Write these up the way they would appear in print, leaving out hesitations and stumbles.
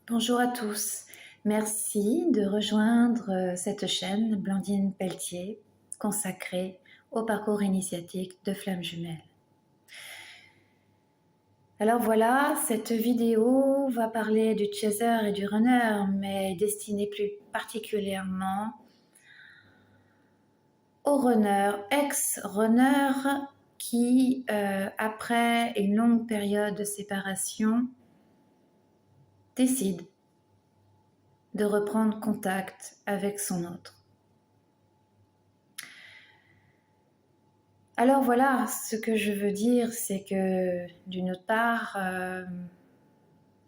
Bonjour à tous, merci de rejoindre cette chaîne Blandine Pelletier consacrée au parcours initiatique de Flammes Jumelles. Alors voilà, cette vidéo va parler du chaser et du runner, mais destinée plus particulièrement aux runners, ex-runners qui, après une longue période de séparation, décident de reprendre contact avec son autre. Alors voilà, ce que je veux dire, c'est que d'une autre part,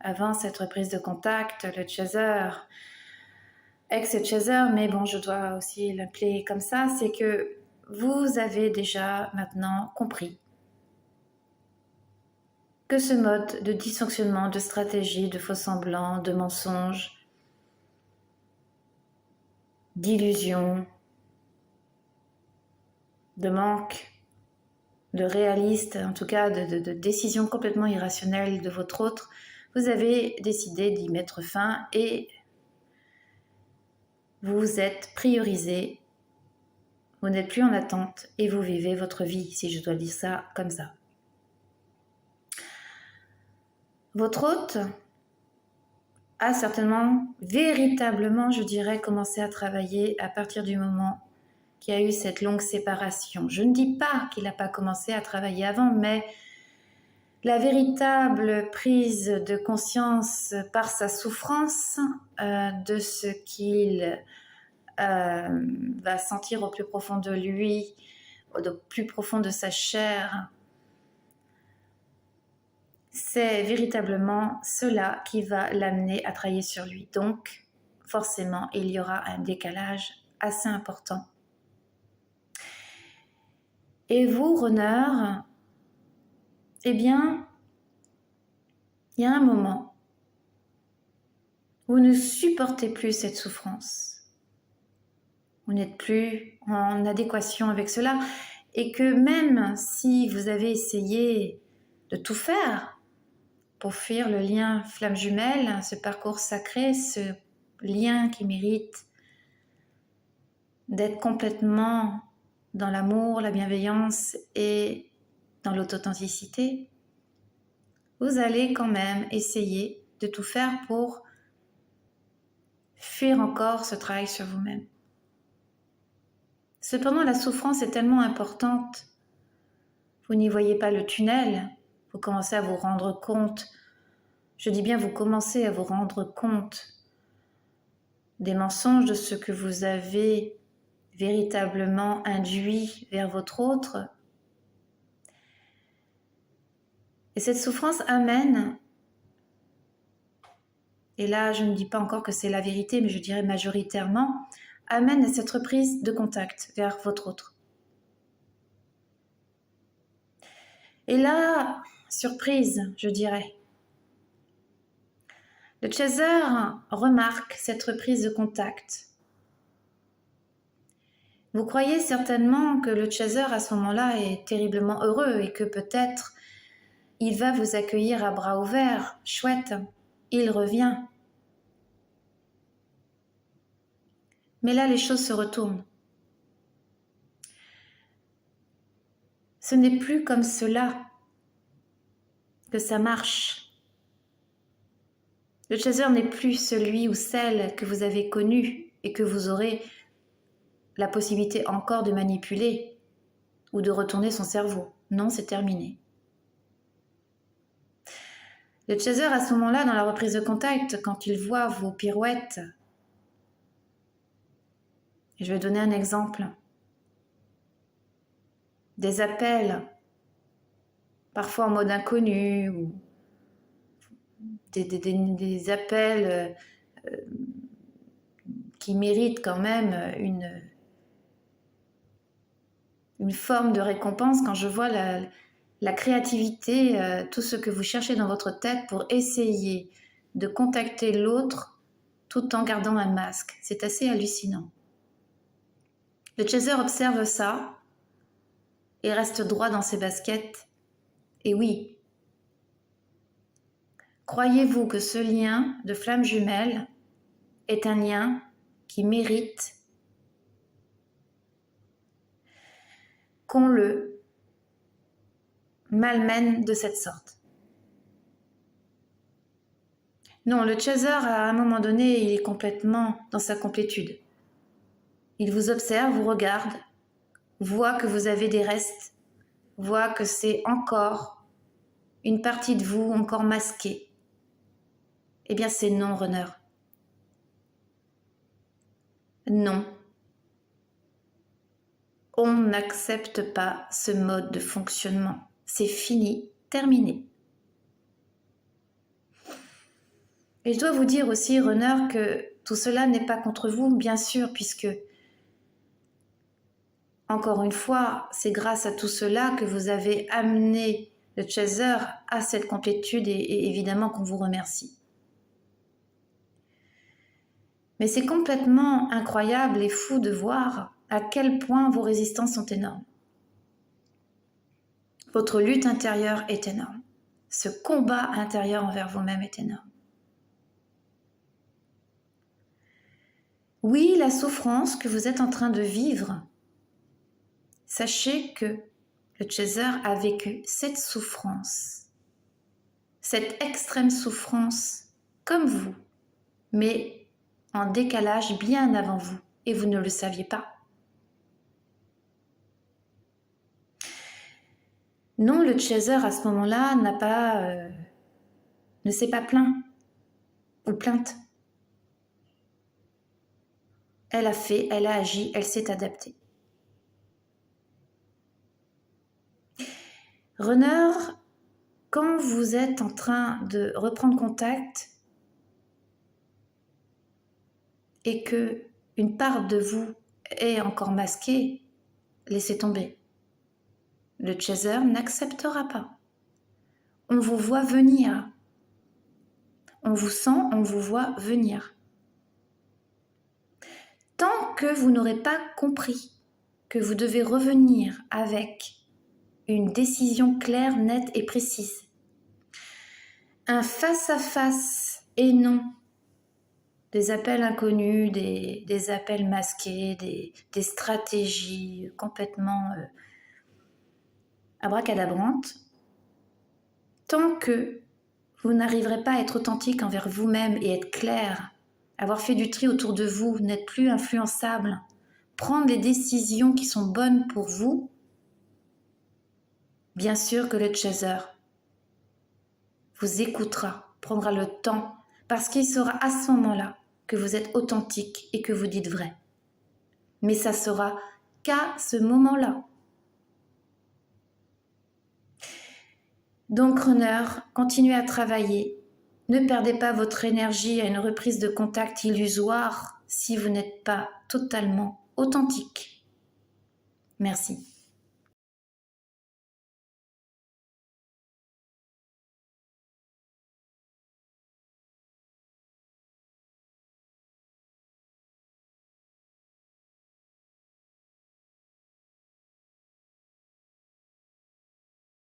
avant cette reprise de contact, le chaser, ex-chaser, mais bon, je dois aussi l'appeler comme ça, c'est que vous avez déjà maintenant compris que ce mode de dysfonctionnement, de stratégie, de faux semblants, de mensonges, d'illusions, de manque, de réaliste, en tout cas de décisions complètement irrationnelles de votre autre, vous avez décidé d'y mettre fin et vous vous êtes priorisé, vous n'êtes plus en attente et vous vivez votre vie, si je dois dire ça comme ça. Votre hôte a certainement, véritablement, je dirais, commencé à travailler à partir du moment qu'il y a eu cette longue séparation. Je ne dis pas qu'il n'a pas commencé à travailler avant, mais la véritable prise de conscience par sa souffrance de ce qu'il va sentir au plus profond de lui, au plus profond de sa chair, c'est véritablement cela qui va l'amener à travailler sur lui. Donc, forcément, il y aura un décalage assez important. Et vous, runner, eh bien, il y a un moment où vous ne supportez plus cette souffrance. Vous n'êtes plus en adéquation avec cela et que même si vous avez essayé de tout faire pour fuir le lien flamme jumelle, ce parcours sacré, ce lien qui mérite d'être complètement dans l'amour, la bienveillance et dans l'authenticité, vous allez quand même essayer de tout faire pour fuir encore ce travail sur vous-même. Cependant, la souffrance est tellement importante, vous n'y voyez pas le tunnel, vous commencez à vous rendre compte, je dis bien vous commencez à vous rendre compte des mensonges, de ce que vous avez véritablement induit vers votre autre. Et cette souffrance amène, et là je ne dis pas encore que c'est la vérité, mais je dirais majoritairement, amène à cette reprise de contact vers votre autre. Et là, surprise, je dirais, le chaser remarque cette reprise de contact. Vous croyez certainement que le chaser à ce moment-là est terriblement heureux et que peut-être il va vous accueillir à bras ouverts. Chouette, il revient. Mais là, les choses se retournent. Ce n'est plus comme cela que ça marche. Le chaser n'est plus celui ou celle que vous avez connu et que vous aurez la possibilité encore de manipuler ou de retourner son cerveau. Non, c'est terminé. Le chaser, à ce moment-là, dans la reprise de contact, quand il voit vos pirouettes, et je vais donner un exemple, des appels, parfois en mode inconnu, ou des appels qui méritent quand même une forme de récompense, quand je vois la créativité, tout ce que vous cherchez dans votre tête pour essayer de contacter l'autre tout en gardant un masque. C'est assez hallucinant. Le chaser observe ça et reste droit dans ses baskets. Et oui, croyez-vous que ce lien de flamme jumelle est un lien qui mérite qu'on le malmène de cette sorte? Non, le chaser, à un moment donné, il est complètement dans sa complétude. Il vous observe, vous regarde, voit que vous avez des restes, voit que c'est encore une partie de vous encore masquée. Eh bien, c'est non, runner. Non. On n'accepte pas ce mode de fonctionnement. C'est fini, terminé. Et je dois vous dire aussi, runner, que tout cela n'est pas contre vous, bien sûr, puisque, encore une fois, c'est grâce à tout cela que vous avez amené le chaser à cette complétude et évidemment qu'on vous remercie. Mais c'est complètement incroyable et fou de voir à quel point vos résistances sont énormes. Votre lutte intérieure est énorme. Ce combat intérieur envers vous-même est énorme. Oui, la souffrance que vous êtes en train de vivre, sachez que le chaser a vécu cette souffrance, cette extrême souffrance comme vous, mais en décalage bien avant vous, et vous ne le saviez pas. Non, le chaser à ce moment-là ne s'est pas plaint ou plainte. Elle a fait, elle a agi, elle s'est adaptée. Runner, quand vous êtes en train de reprendre contact et que une part de vous est encore masquée, laissez tomber. Le chaser n'acceptera pas. On vous voit venir. On vous sent, on vous voit venir. Tant que vous n'aurez pas compris que vous devez revenir avec une décision claire, nette et précise, un face-à-face et non des appels inconnus, des appels masqués, des stratégies complètement abracadabrantes, tant que vous n'arriverez pas à être authentique envers vous-même et être clair, avoir fait du tri autour de vous, n'être plus influençable, prendre les décisions qui sont bonnes pour vous, bien sûr que le chaser vous écoutera, prendra le temps, parce qu'il saura à ce moment-là que vous êtes authentique et que vous dites vrai. Mais ça sera qu'à ce moment-là. Donc, runner, continuez à travailler. Ne perdez pas votre énergie à une reprise de contact illusoire si vous n'êtes pas totalement authentique. Merci.